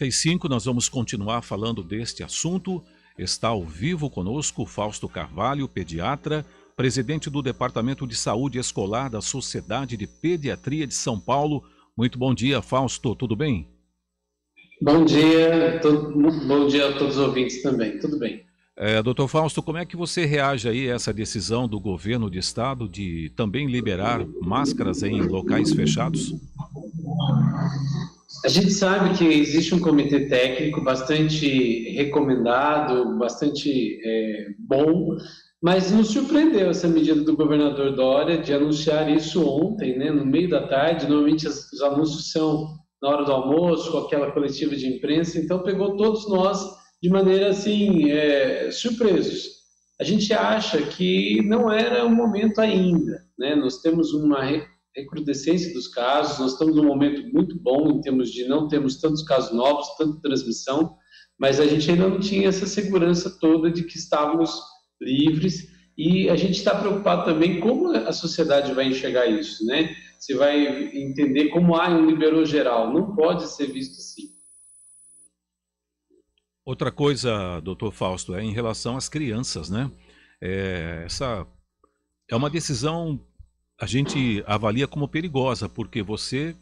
35, nós vamos continuar falando deste assunto. Está ao vivo conosco Fausto Carvalho, pediatra, presidente do Departamento de Saúde Escolar da Sociedade de Pediatria de São Paulo. Muito bom dia, Fausto, tudo bem? Bom dia, bom dia a todos os ouvintes também, tudo bem. Doutor Fausto, como é que você reage aí a essa decisão do governo de estado de também liberar máscaras em locais fechados? A gente sabe que existe um comitê técnico bastante recomendado, bastante bom, mas nos surpreendeu essa medida do governador Dória de anunciar isso ontem, né, no meio da tarde. Normalmente os anúncios são na hora do almoço, com aquela coletiva de imprensa, então pegou todos nós de maneira assim, surpresos. A gente acha que não era o momento ainda, né? Nós temos uma recrudescência dos casos, nós estamos num momento muito bom em termos de não termos tantos casos novos, tanta transmissão, mas a gente ainda não tinha essa segurança toda de que estávamos livres, e a gente está preocupado também como a sociedade vai enxergar isso, né? Se vai entender como um liberou geral, não pode ser visto assim. Outra coisa, doutor Fausto, é em relação às crianças, né? Essa é uma decisão, a gente avalia como perigosa, porque você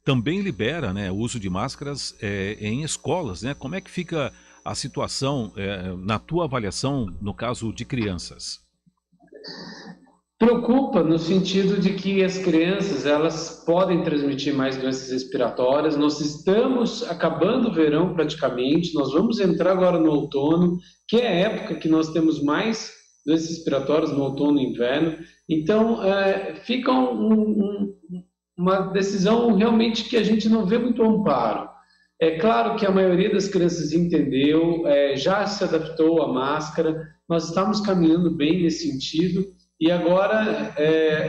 também libera, né, o uso de máscaras em escolas, né? Como é que fica a situação na tua avaliação no caso de crianças? Preocupa no sentido de que as crianças, elas podem transmitir mais doenças respiratórias. Nós estamos acabando o verão praticamente, nós vamos entrar agora no outono, que é a época que nós temos mais doenças respiratórias, no outono e inverno. Então, fica uma decisão realmente que a gente não vê muito amparo. É claro que a maioria das crianças entendeu, já se adaptou à máscara, nós estamos caminhando bem nesse sentido. E agora,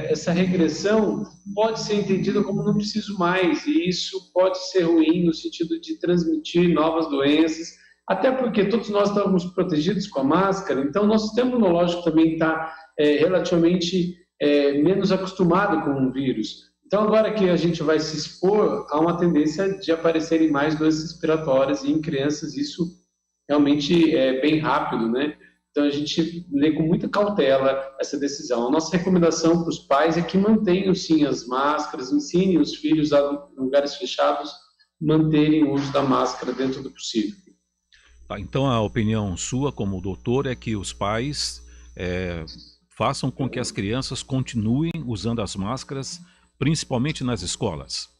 essa regressão pode ser entendida como não preciso mais, e isso pode ser ruim no sentido de transmitir novas doenças, até porque todos nós estamos protegidos com a máscara, então nosso sistema imunológico também está relativamente menos acostumado com o vírus. Então, agora que a gente vai se expor, há uma tendência de aparecerem mais doenças respiratórias, e em crianças isso realmente é bem rápido, né? Então, a gente lê com muita cautela essa decisão. A nossa recomendação para os pais é que mantenham, sim, as máscaras, ensinem os filhos a lugares fechados, manterem o uso da máscara dentro do possível. Tá, então, a opinião sua como doutor é que os pais façam com que as crianças continuem usando as máscaras, principalmente nas escolas.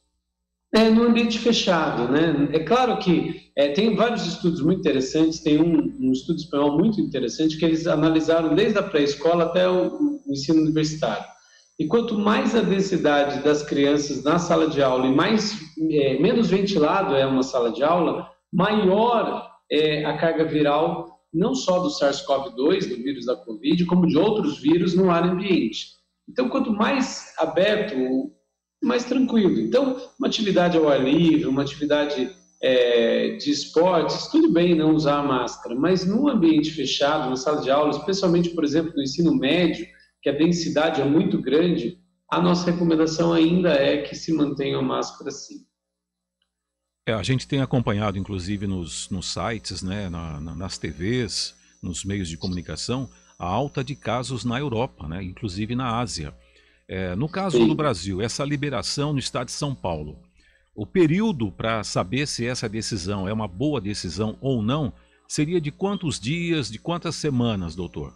No ambiente fechado, né? É claro que tem vários estudos muito interessantes, tem um estudo espanhol muito interessante que eles analisaram desde a pré-escola até o ensino universitário. E quanto mais a densidade das crianças na sala de aula e menos ventilado é uma sala de aula, maior é a carga viral, não só do SARS-CoV-2, do vírus da Covid, como de outros vírus no ar ambiente. Então, quanto mais aberto, mais tranquilo. Então, uma atividade ao ar livre, uma atividade de esportes, tudo bem não usar máscara, mas num ambiente fechado, na sala de aula, especialmente, por exemplo, no ensino médio, que a densidade é muito grande, a nossa recomendação ainda é que se mantenha a máscara sim. A gente tem acompanhado, inclusive, nos sites, né, nas TVs, nos meios de comunicação, a alta de casos na Europa, né, inclusive na Ásia. No caso Sim. do Brasil, essa liberação no estado de São Paulo, o período para saber se essa decisão é uma boa decisão ou não, seria de quantos dias, de quantas semanas, doutor?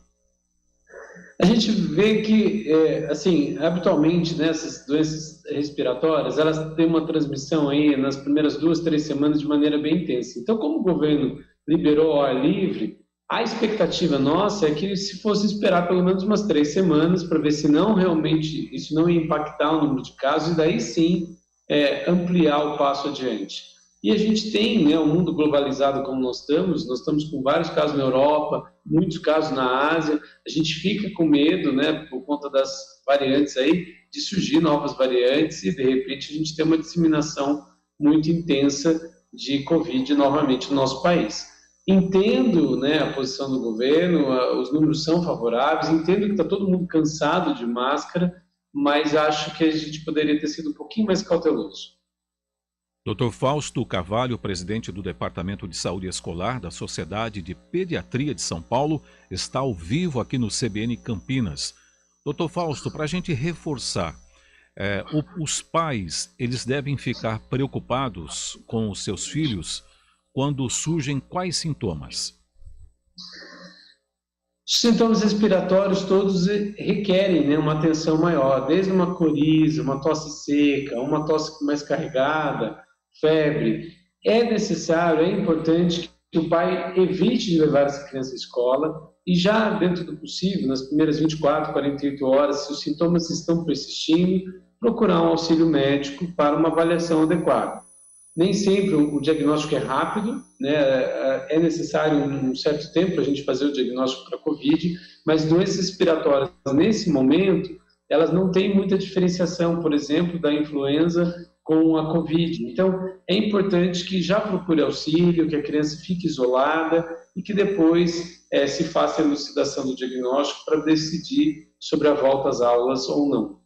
A gente vê que, assim, habitualmente, né, essas doenças respiratórias, elas têm uma transmissão aí nas primeiras 2, 3 semanas de maneira bem intensa. Então, como o governo liberou ao ar livre, a expectativa nossa é que se fosse esperar pelo menos umas 3 semanas para ver se não realmente isso não ia impactar o número de casos, e daí sim ampliar o passo adiante. E a gente tem, né, um mundo globalizado como nós estamos com vários casos na Europa, muitos casos na Ásia, a gente fica com medo, né, por conta das variantes aí, de surgir novas variantes e de repente a gente tem uma disseminação muito intensa de Covid novamente no nosso país. Entendo, né, a posição do governo, os números são favoráveis, entendo que está todo mundo cansado de máscara, mas acho que a gente poderia ter sido um pouquinho mais cauteloso. Dr. Fausto Carvalho, presidente do Departamento de Saúde Escolar da Sociedade de Pediatria de São Paulo, está ao vivo aqui no CBN Campinas. Dr. Fausto, para a gente reforçar, os pais, eles devem ficar preocupados com os seus filhos quando surgem quais sintomas? Os sintomas respiratórios todos requerem, né, uma atenção maior, desde uma coriza, uma tosse seca, uma tosse mais carregada, febre. É necessário, é importante que o pai evite de levar essa criança à escola e já, dentro do possível, nas primeiras 24, 48 horas, se os sintomas estão persistindo, procurar um auxílio médico para uma avaliação adequada. Nem sempre o diagnóstico é rápido, né? É necessário um certo tempo para a gente fazer o diagnóstico para a COVID, mas doenças respiratórias, nesse momento, elas não têm muita diferenciação, por exemplo, da influenza com a COVID. Então, é importante que já procure auxílio, que a criança fique isolada e que depois se faça a elucidação do diagnóstico para decidir sobre a volta às aulas ou não.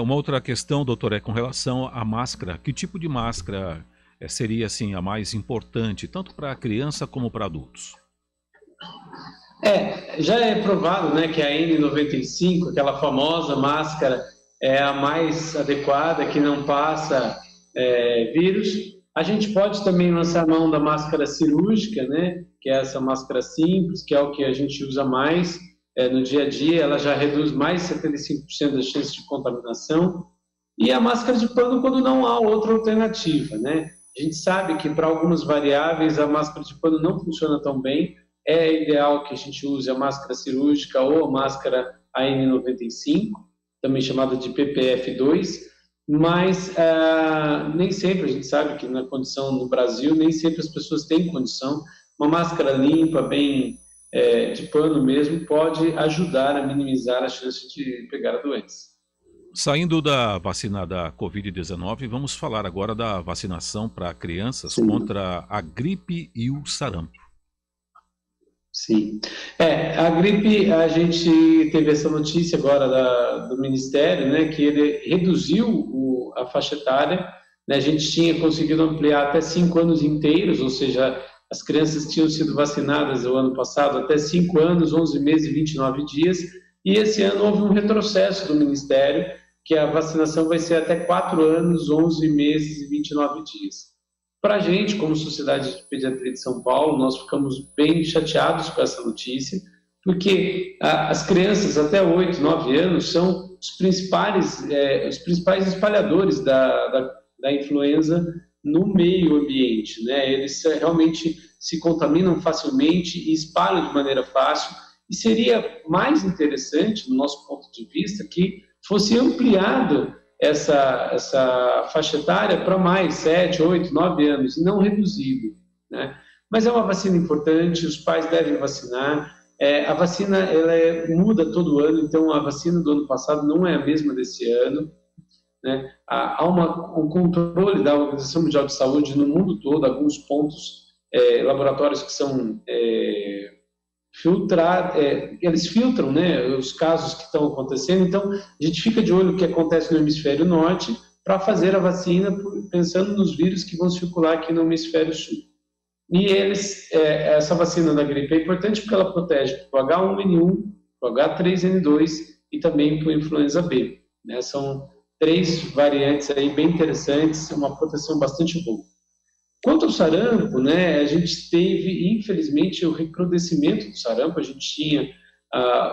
Uma outra questão, doutor, é com relação à máscara. Que tipo de máscara seria assim a mais importante, tanto para a criança como para adultos? Já é provado, né, que a N95, aquela famosa máscara, é a mais adequada, que não passa vírus. A gente pode também lançar a mão da máscara cirúrgica, né, que é essa máscara simples, que é o que a gente usa mais no dia a dia. Ela já reduz mais de 75% das chances de contaminação. E a máscara de pano quando não há outra alternativa, né? A gente sabe que para algumas variáveis a máscara de pano não funciona tão bem. É ideal que a gente use a máscara cirúrgica ou a máscara AN95, também chamada de PPF2, mas nem sempre, a gente sabe que na condição no Brasil, nem sempre as pessoas têm condição. Uma máscara limpa, bem de pano mesmo, pode ajudar a minimizar a chance de pegar a doença. Saindo da vacina da Covid-19, vamos falar agora da vacinação para crianças Sim. contra a gripe e o sarampo. Sim. A gripe, a gente teve essa notícia agora do Ministério, né, que ele reduziu a faixa etária, né, a gente tinha conseguido ampliar até 5 anos inteiros, ou seja, as crianças tinham sido vacinadas o ano passado até 5 anos, 11 meses e 29 dias, e esse ano houve um retrocesso do Ministério, que a vacinação vai ser até 4 anos, 11 meses e 29 dias. Para a gente, como Sociedade de Pediatria de São Paulo, nós ficamos bem chateados com essa notícia, porque as crianças até 8, 9 anos são os principais espalhadores da influenza no meio ambiente, né? Eles realmente se contaminam facilmente e espalham de maneira fácil, e seria mais interessante, do nosso ponto de vista, que fosse ampliado essa faixa etária para mais 7, 8, 9 anos, e não reduzido, né? Mas é uma vacina importante, os pais devem vacinar. A vacina muda todo ano, então a vacina do ano passado não é a mesma desse ano, né? Há um controle da Organização Mundial de Saúde no mundo todo, alguns pontos, laboratórios que são eles filtram, né, os casos que estão acontecendo. Então a gente fica de olho no que acontece no hemisfério norte para fazer a vacina pensando nos vírus que vão circular aqui no hemisfério sul. E essa vacina da gripe é importante porque ela protege para o H1N1, para o H3N2 e também para a influenza B, né? São 3 variantes aí bem interessantes, uma proteção bastante boa. Quanto ao sarampo, né, a gente teve, infelizmente, o recrudescimento do sarampo. A gente tinha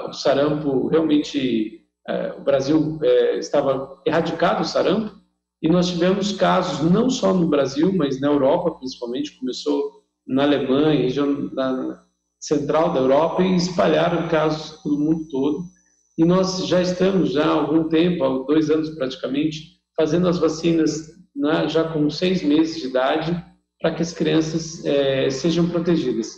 o sarampo, realmente, o Brasil estava erradicado o sarampo, e nós tivemos casos não só no Brasil, mas na Europa, principalmente. Começou na Alemanha, região central da Europa, e espalharam casos pelo mundo todo. E nós já estamos, há algum tempo, há 2 anos praticamente, fazendo as vacinas já com 6 meses de idade, para que as crianças sejam protegidas.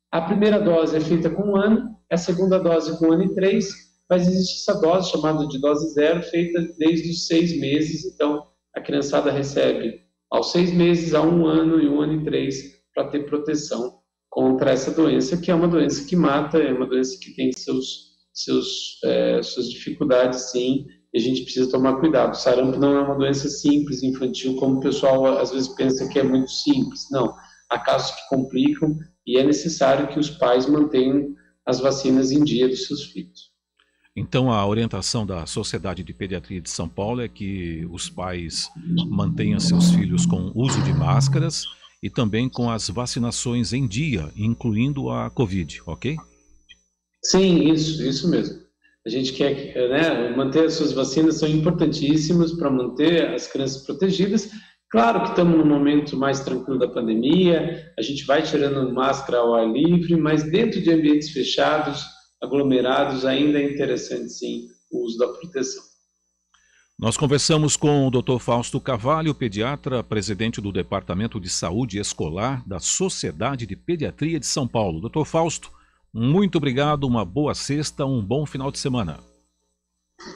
A primeira dose é feita com 1 ano, a segunda dose com 1 ano e 3, mas existe essa dose chamada de dose 0, feita desde os 6 meses. Então, a criançada recebe aos 6 meses, a 1 ano e 1 ano e 3, para ter proteção contra essa doença, que é uma doença que mata, é uma doença que tem suas dificuldades, sim, e a gente precisa tomar cuidado. O sarampo não é uma doença simples, infantil, como o pessoal às vezes pensa que é muito simples. Não, há casos que complicam e é necessário que os pais mantenham as vacinas em dia dos seus filhos. Então, a orientação da Sociedade de Pediatria de São Paulo é que os pais mantenham seus filhos com uso de máscaras e também com as vacinações em dia, incluindo a Covid, ok? Sim, isso mesmo. A gente quer, né, manter as suas vacinas são importantíssimas para manter as crianças protegidas. Claro que estamos num momento mais tranquilo da pandemia, a gente vai tirando máscara ao ar livre, mas dentro de ambientes fechados, aglomerados, ainda é interessante sim o uso da proteção. Nós conversamos com o Dr. Fausto Carvalho, pediatra, presidente do Departamento de Saúde Escolar da Sociedade de Pediatria de São Paulo. Dr. Fausto, muito obrigado, uma boa sexta, um bom final de semana.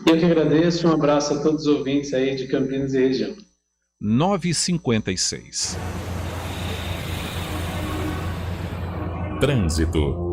Eu que agradeço, um abraço a todos os ouvintes aí de Campinas e região. 9h56. Trânsito.